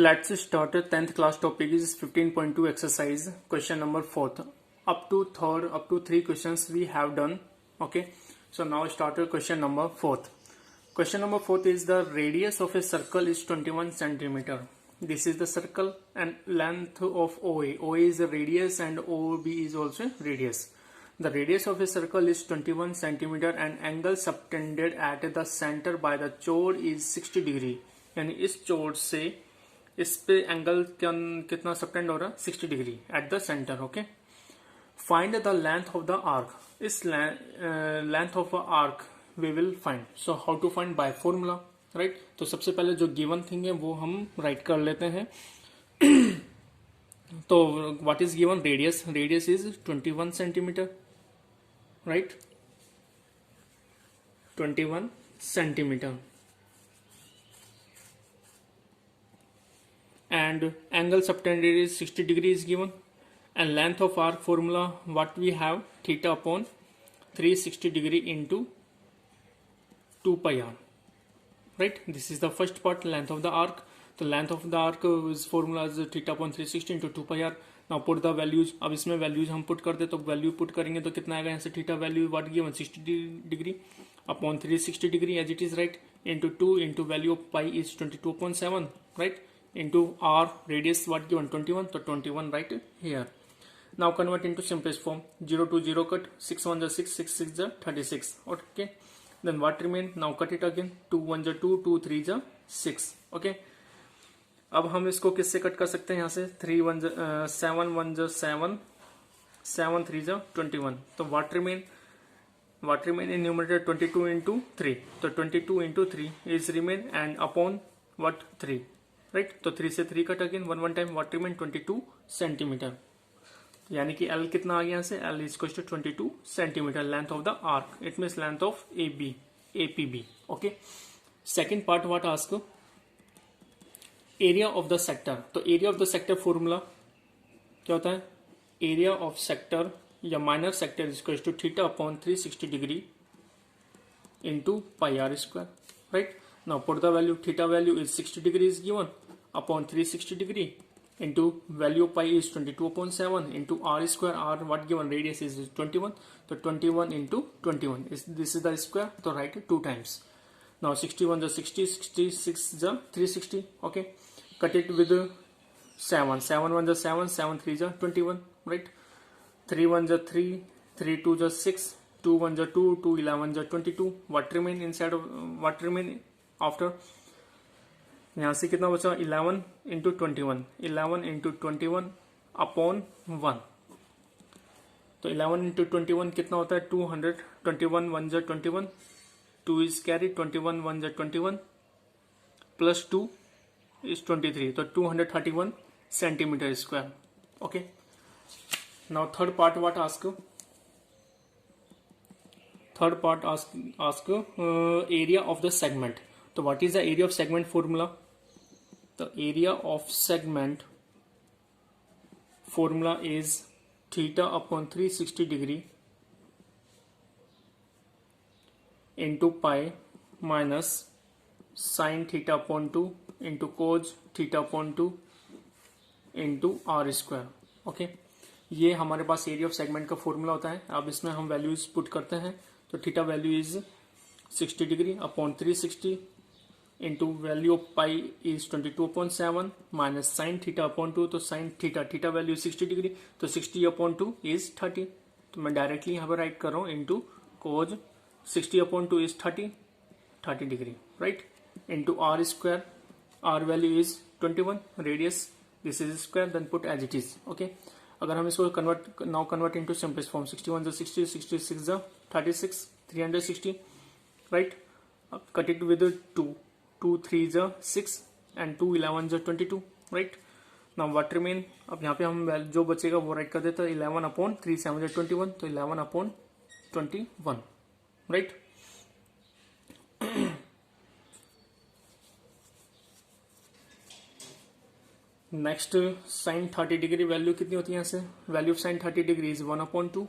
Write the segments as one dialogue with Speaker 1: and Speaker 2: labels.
Speaker 1: Let's start. 10th class topic is 15.2 exercise question number 4th. Up to 3 questions we have done. Okay, so now start question number 4th. Question number 4th is the radius of a circle is 21 centimeter. This is the circle and length of OA. OA is the radius and OB is also radius. The radius of a circle is 21 centimeter and angle subtended at the center by the chord is 60 degree. यानी इस चोर से इस पे angle कितना subtend हो रहा है 60 degree at the centre. Okay, find the length of the arc. इस length of arc we will find. So how to find by formula, right. तो सबसे पहले जो गिवन थिंग है वो हम राइट कर लेते हैं. तो what is given? Radius. Radius is 21 centimetre, right. 21 centimetre. And angle subtended is 60 degree is given, and length of arc formula what we have, theta upon 360 degree into 2 pi r, right. This is the first part, length of the arc. The length of the arc is formula is theta upon 360 into 2 pi r. Now put the values. अब इसमें values हम put कर दे तो value put करेंगे तो कितना आएगा? यहाँ से theta value what given 60 degree upon 360 degree as it is, right, into 2 into value of pi is 22.7, right, into r radius what given 21, so 21 right here. Now convert into simplest form. 0 to 0 cut, 6 1 6, 6 6 36. Okay, then what remain? Now cut it again. 2 1 2, 2 3 6. Okay, अब हम इसको किससे cut कर सकते हैं? यहाँ से 3 1 7 1 7, 7 3 21. तो what remain? What remain in numerator? 22 into 3. तो 22 into 3 is remain and upon what 3, right. तो 3 से 3 cut again 1 time. What remain? 22 centimetre. यानी कि L कितना आ गया? यहाँ से L is equal to 22 centimetre length of the arc. It means length of APB. Okay, second part what ask? Area of the sector. तो area of the sector formula क्या होता है? एरिया ऑफ सेक्टर या minor sector is equal to theta upon 360 degree into pi are square, right. Now put the value. Theta value is 60 degree is given upon 360 degree into value pi is 22.7 into r square. R what given? Radius is 21. So 21 into 21 is this is the square. So write it 2 times. Now 61 is 60, 66 is 360. Okay, cut it with 7. 7 1 is 7, 7 3 is 21. Right. 3 1 is 3, 3 2 is 6, 2 1 is 2, 2 11 is 22. What remain inside of what remain after? यहाँ से कितना बचा? 11 into 21. 11 into 21 upon 1. तो 11 into 21 कितना होता है? 200. 21 1 जा 21, 2 is carry, 21 1 जा 21 प्लस 2 इज 23. तो 231 centimetre square. Okay, now third part what ask? Third part ask area of the segment. तो what is the area of segment formula? The area of segment formula is theta upon 360 degree into pi minus sin theta upon 2 into cos theta upon 2 into r square. Okay, ये हमारे पास area of segment का formula होता है. अब इसमें हम values put करते हैं. तो theta value is 60 degree upon 360 into value of pi is 22.7 minus sine theta upon 2. तो साइन थीटा वैल्यू 60 डिग्री, तो 60 अपॉन 2 इज 30. तो मैं डायरेक्टली यहाँ पर राइट कर रहा हूँ into cos 60 upon 2 is 30 degree, right, into R square. R value is 21, radius this is square, then put as it is. Okay, अगर हम इसको convert into simplest form. 61 60, 66 36, 360, right. Cut it with 2 3 6 and 2 11 22, right. Now what remain? अब यहाँ पे हम जो बचेगा वो राइट कर देते हैं. 11 अपॉन 3 7 21, तो 11 upon 21, right. Next sine 30 degree value कितनी होती है? यहाँ से value of sine 30 degree is 1 upon 2.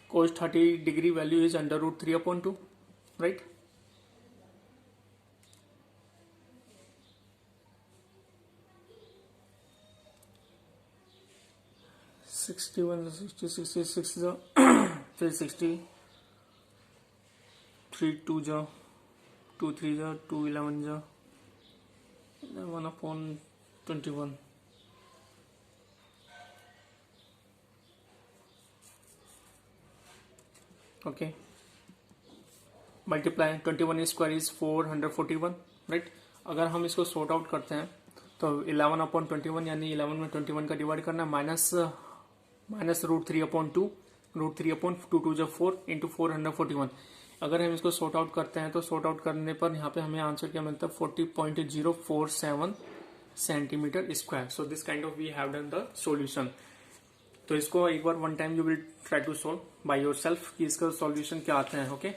Speaker 1: Cos 30 degree value is under root 3 upon 2, right. 61 60 66 जा फिर 60 3 2 जा 2 3 जा 2 11 जा 11/21 okay multiply 21 square is 441 right. अगर हम इसको सॉर्ट आउट करते हैं तो 11/21 यानी 11 में 21 का डिवाइड करना माइनस √3/2 √3/2 2 जो 4 इंटू 441। अगर हम इसको सॉर्ट आउट करते हैं तो सॉर्ट आउट करने पर यहाँ पे हमें आंसर क्या मिलता है 40.047 centimetre square. So this kind of we have done the solution. तो इसको एक बार one time you will try to solve by yourself कि इसका सॉल्यूशन क्या आता है। Okay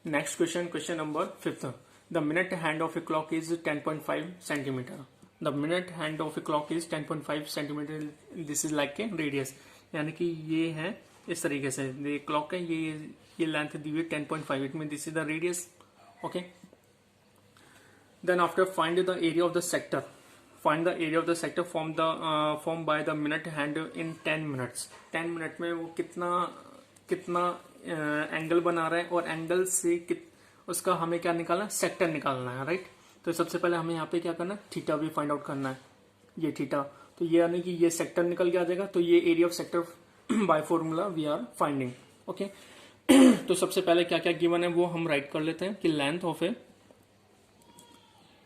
Speaker 1: next question number 5th। The minute hand of a clock is 10.5 centimetre. The minute hand of a clock is 10.5 centimetre. This is like a radius, यानी कि ये है इस तरीके से ये क्लॉक है, ये लेंथ दी हुई 10.5, it mean this is the radius. Okay then after find the area of the sector. Find the area of the sector form by the minute hand in 10 minutes. 10 minute में वो कितना angle बना रहा है और angle से उसका हमें क्या निकालना है, सेक्टर निकालना है राइट। तो सबसे पहले हमें यहाँ पे क्या करना है, थीटा भी फाइंड आउट करना है, ये थीटा। तो ये यानी कि ये सेक्टर निकल के आ जाएगा, तो ये area of sector by formula we are finding. Okay तो सबसे पहले क्या क्या गिवन है वो हम राइट कर लेते हैं कि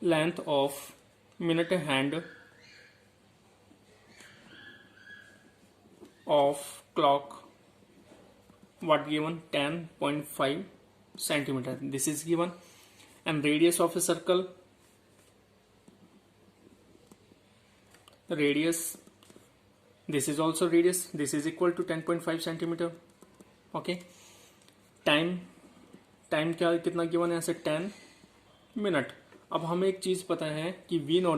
Speaker 1: length of minute hand of clock what given 10.5 centimeter, this is given, and radius of a circle, radius, this is also radius, this is equal to 10.5 centimeter. okay time क्या कितना given है, ऐसे 10 minute. अब हमें एक चीज पता है कि वी नो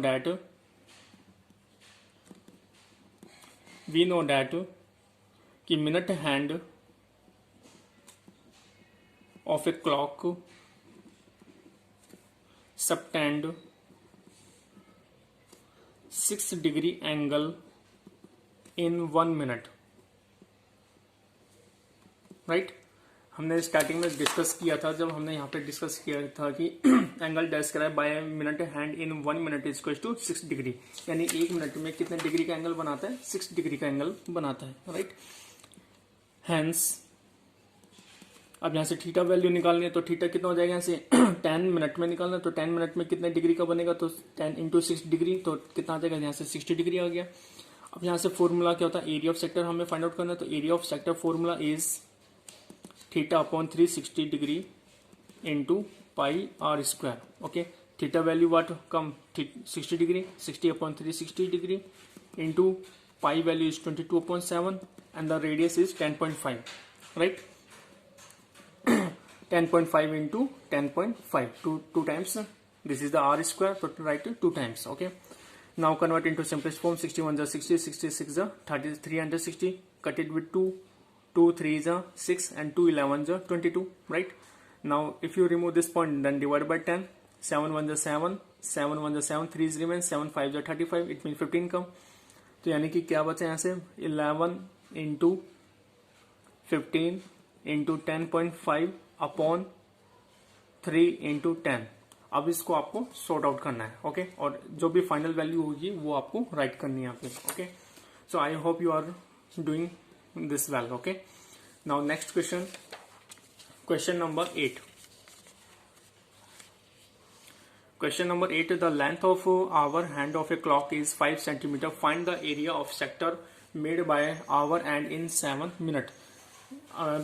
Speaker 1: डैट कि minute hand of a clock subtend 6 degree angle in 1 minute right. हमने स्टार्टिंग में डिस्कस किया था, जब हमने यहाँ पे डिस्कस किया था कि angle describe by minute hand in 1 minute is equal to 6 degree, यानी 1 मिनट में कितने डिग्री का एंगल बनाता है, 6 डिग्री का एंगल बनाता है राइट। हैंस अब यहाँ से थीटा वैल्यू निकालनी है, तो थीटा कितना हो जाएगा, यहाँ से 10 मिनट में निकालना है, तो 10 मिनट में कितने डिग्री का बनेगा, तो 10 इंटू 6 डिग्री, तो कितना आ जाएगा, यहाँ से 60 डिग्री आ गया। अब यहाँ से फॉर्मूला क्या होता है, एरिया ऑफ सेक्टर हमें फाइंड आउट करना है, तो area of sector formula is theta upon 360 degree into pi are square. Okay theta value what come 60 degree, 60 upon 360 degree into pi value is 22/7 and the radius is 10.5 right. 10.5 into 10.5 two times, this is the r square, so write 2 times. okay now convert into simplest form, 61 is 60, 66 is 360, cut it with 2 3 is 6 and 2 11 is 22 right। now if you remove this point then divide by 10, 7 1 is 7, 7 1 is 7, 3 is remain, 7 5 is 35, it means 15 कम। तो यानी कि क्या बचा यहाँ से 11 into 15 into 10.5 upon 3 into 10। अब इसको आपको सॉर्ट आउट करना है ओके और जो भी फाइनल वैल्यू होगी वो आपको राइट करनी है यहाँ पे। Okay so I hope you are doing this well. Okay now next question number 8। Question number 8, the length of hour hand of a clock is 5 centimetre, find the area of sector made by hour hand in 7 minute.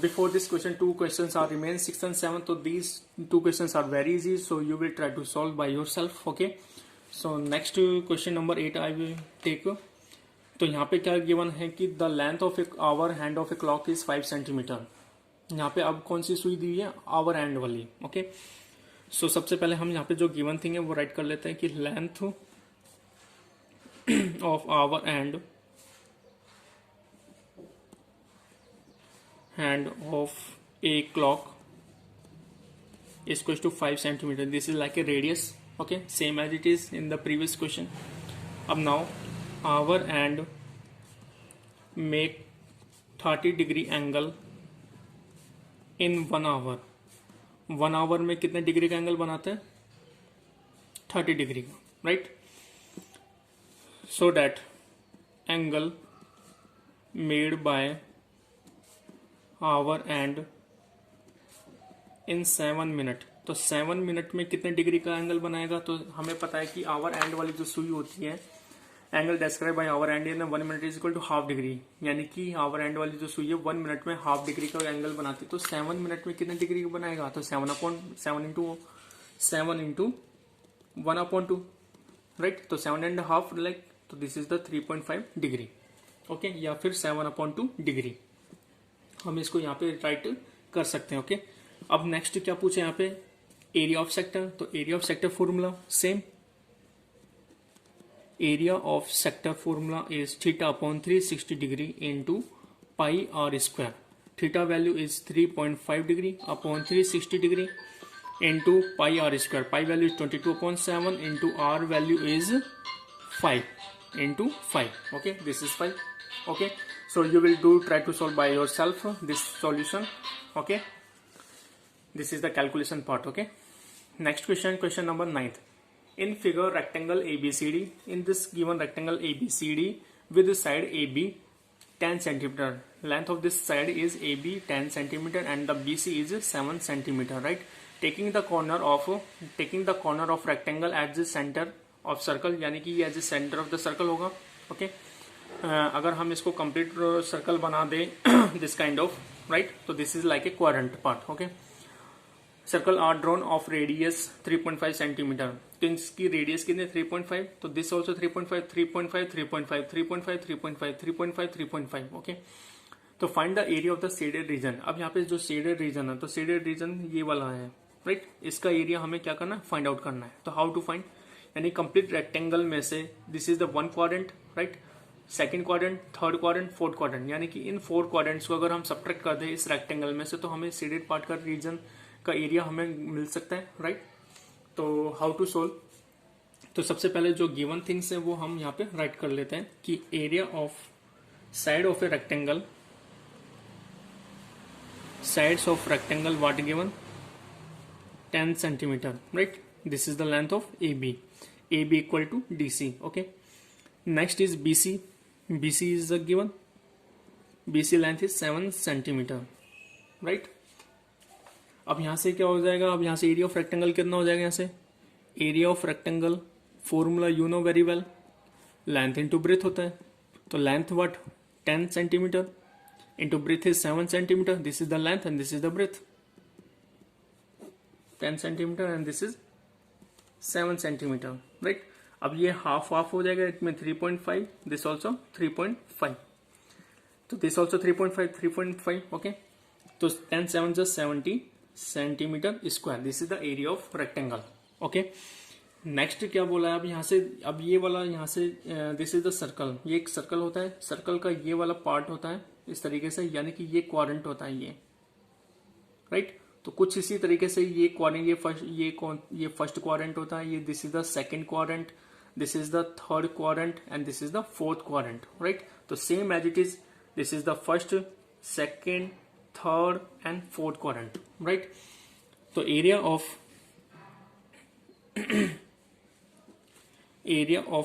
Speaker 1: Before this question, 2 questions are remain, 6th and 7th. So these 2 questions are very easy, so you will try to solve by yourself. Okay so next question number 8 I will take। तो यहाँ पे क्या given है कि the length of our hand of a clock is 5 centimetre. यहाँ पे अब कौन सी सुई दी है, our hand वाली। ओके सो सबसे पहले हम यहाँ पे जो गिवन थिंग है वो राइट कर लेते हैं कि length of hour hand of a clock is equal to 5 centimeter. This is like a radius, okay, same as it is in the previous question. अब now our hand make 30 degree angle in 1 hour. 1 hour में कितने degree का angle बनाते हैं? 30 degree का, right. So that angle made by hour hand in 7 minute. तो 7 minute में कितने डिग्री का एंगल बनाएगा? तो हमें पता है कि आवर एंड वाली जो सुई होती है, angle describe by hour hand in 1 minute is equal to half degree, यानी कि आवर एंड वाली जो सुई है 1 मिनट में हाफ डिग्री का एंगल बनाती है। तो 7 मिनट में कितने डिग्री का बनाएगा? तो 7 इंटू 1/2, राइट। तो 7.5 लाइक, तो this is the 3.5 degree, okay, या फिर 7/2 डिग्री हम इसको यहाँ पे राइट कर सकते हैं, ओके। अब नेक्स्ट क्या पूछे यहाँ पे? Area of sector. तो area of sector formula same, area of sector formula is θ/360 degree into pi are square. Theta value is 3.5 degree upon 360 degree into pi are square. Pi value is 22.7 into r value is 5 into 5, okay, this is 5, okay. So you will try to solve by yourself this solution, okay. This is the calculation part, okay. Next question number 9th. In figure rectangle ABCD, in this given rectangle ABCD with the side AB 10 centimeter, length of this side is AB 10 centimeter and the BC is 7 centimeter, right. Taking the corner of rectangle at the center of circle, यानी कि ये as the center of the circle होगा, okay. अगर हम इसको complete circle बना दें this kind of, right, तो this is like a quadrant part, okay. Circle are drawn of radius 3.5 centimetre. तो इसकी रेडियस कितने? 3.5। तो दिस ऑल्सो 3.5, 3.5, 3.5, 3.5, 3.5, 3.5, 3.5, ओके। तो find the area of the shaded region. अब यहाँ पे जो शेडेड रीजन है, तो शेडेड रीजन ये वाला है, राइट। इसका एरिया हमें क्या करना है? फाइंड आउट करना है। तो हाउ टू फाइंड? यानी कंप्लीट रेक्टेंगल में से this is the 1 quadrant, right, second quadrant, third quadrant, fourth quadrant, यानी कि इन 4 क्वाड्रेंट्स को अगर हम सब्ट्रैक्ट कर दें इस रेक्टेंगल में से, तो हमें शेडेड पार्ट का रीजन का एरिया हमें मिल सकता है, राइट। तो हाउ टू सोल्व? तो सबसे पहले जो गिवन थिंग्स है वो हम यहाँ पे राइट कर लेते हैं कि area of side of a rectangle, sides of rectangle what given? 10 centimetre, right. This is the length of AB equal to DC, okay. Next is BC is the given, BC length is 7 centimeter, right. अब यहां से क्या हो जाएगा? अब यहां से area of rectangle कितना हो जाएगा? यहां से area of rectangle formula you know very well, length into breadth होता है। तो length what? 10 centimetre into breadth is 7 centimetre. This is the length and this is the breadth, 10 centimetre and this is 7 centimetre, right. अब ये half हो जाएगा, इसमें 3.5, this also 3.5, तो this also 3.5, okay. तो 10 7 just 70 centimetre square, this is the area of rectangle, okay. Next क्या बोला है? अब यहाँ से, अब ये वाला यहाँ से, दिस इज द सर्कल, ये एक सर्कल होता है, सर्कल का ये वाला पार्ट होता है इस तरीके से, यानी कि ये क्वाड्रेंट होता है ये, राइट। तो कुछ इसी तरीके से ये क्वाड्रेंट, ये फर्स्ट क्वाड्रेंट होता है, ये this is the second quadrant, this is the third quadrant and this is the fourth quadrant, right. So same as it is, this is the first, second, third and fourth quadrant, right. So area of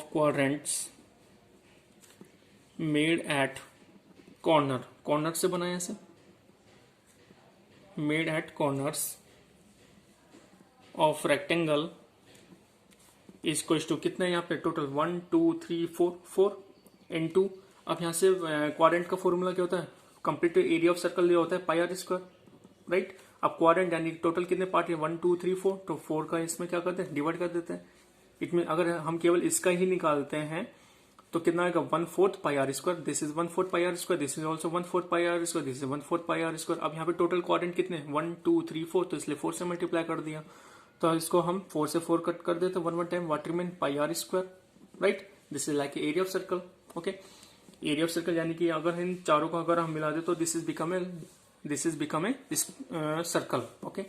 Speaker 1: quadrants made at corner से बनाया ऐसे, made at corners of rectangle is equal to कितना है यहाँ पे? Total 1 2 3 4 into, अब यहाँ से क्वाड्रेंट का फॉर्मूला क्या होता है? कंप्लीट एरिया ऑफ सर्कल ये होता है पाई आर स्क्वायर, राइट। अब क्वाड्रेंट यानी टोटल कितने पार्ट है? 1 2 3 4, तो 4 का इसमें क्या करते हैं? डिवाइड कर देते हैं। इसमें अगर हम केवल इसका ही निकालते हैं तो कितना आएगा? 1/4 pi are square, this is 1/4 pi are square, this is also 1/4 pi are square, this is 1/4 pi are square. अब यहाँ पे टोटल क्वाड्रेंट कितने? 1 2 3 4, तो इसलिए 4 से मल्टीप्लाई कर दिया, तो इसको हम 4 से 4 कट कर देते 1 time, what remain? Pi are square, right. This is like area of circle, okay. Area of circle यानी कि अगर इन चारों को अगर हम मिला दे तो this is become a circle, okay.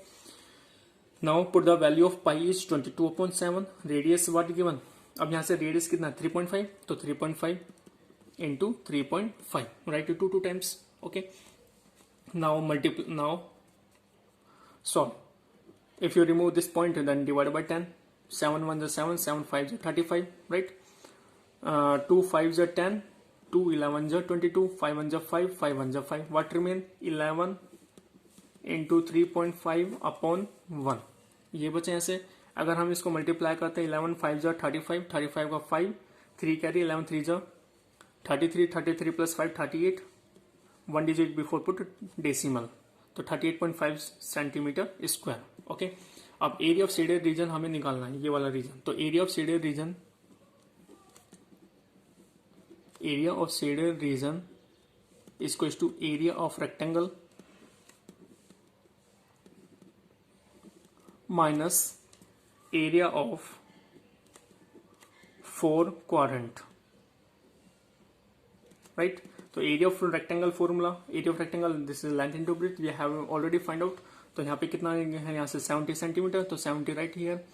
Speaker 1: Now put the value of pi is 22/7, radius what given? अब यहां से रेडियस कितना? 3.5, तो 3.5 into 3.5. Write it 2 times. Okay. Now multiply. Now solve. If you remove this point, then divide by 10. 7 1 is 7, 7 5 is 35, right? 2 5 is 10, 2 11 is 22, 5 1 is 5, 5 1 is 5. What remain? 11 into 3.5 upon 1. ये बचे ऐसे. अगर हम इसको मल्टीप्लाई करते हैं 11 5 जा 35, 35 का 5, 3 कैरी, 11 3 जा 33, 33 plus 5 38, 1 digit before put decimal, तो 38.5 सेंटीमीटर स्क्वायर. ओके. अब एरिया ऑफ शेडेड रीजन हमें निकालना है, ये वाला रीजन. तो area of shaded region equals to area of rectangle minus area of 4 quadrant, right. तो area of rectangle formula, area of rectangle this is length into breadth, we have already find out. तो यहाँ पे कितना है, यहाँ से 70 centimetre, तो 70 right here.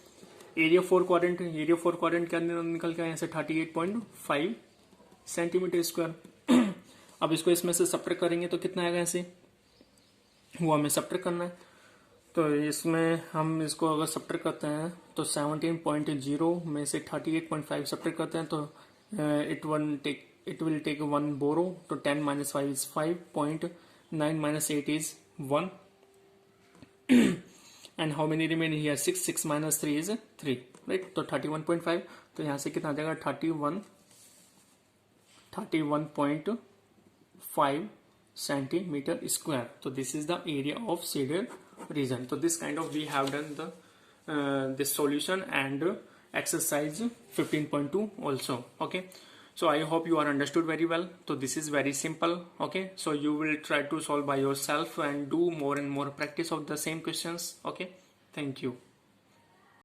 Speaker 1: Area 4 quadrant, area 4 quadrant क्या निकल के यहाँ से 38.5 सेंटीमीटर स्क्वायर. अब इसको इसमें से सब्ट्रैक्ट करेंगे तो कितना आएगा, ऐसे वो हमें सब्ट्रैक्ट करना है. तो इसमें हम इसको अगर सब्ट्रैक्ट करते हैं तो 17.0 में से 38.5 सब्ट्रैक्ट करते हैं तो it will take 1 borrow, तो 10 minus 5 is 5, 9 minus 8 is 1. And how many remain here? 6. 6 minus 3 is 3, right? तो 31.5. तो यहाँ से कितना आ जाएगा 31.5 centimeter square. So this is the area of shaded region. So this kind of we have done the this solution and exercise 15.2 also. Okay. So I hope you are understood very well. So this is very simple. Okay. So you will try to solve by yourself and do more and more practice of the same questions. Okay. Thank you.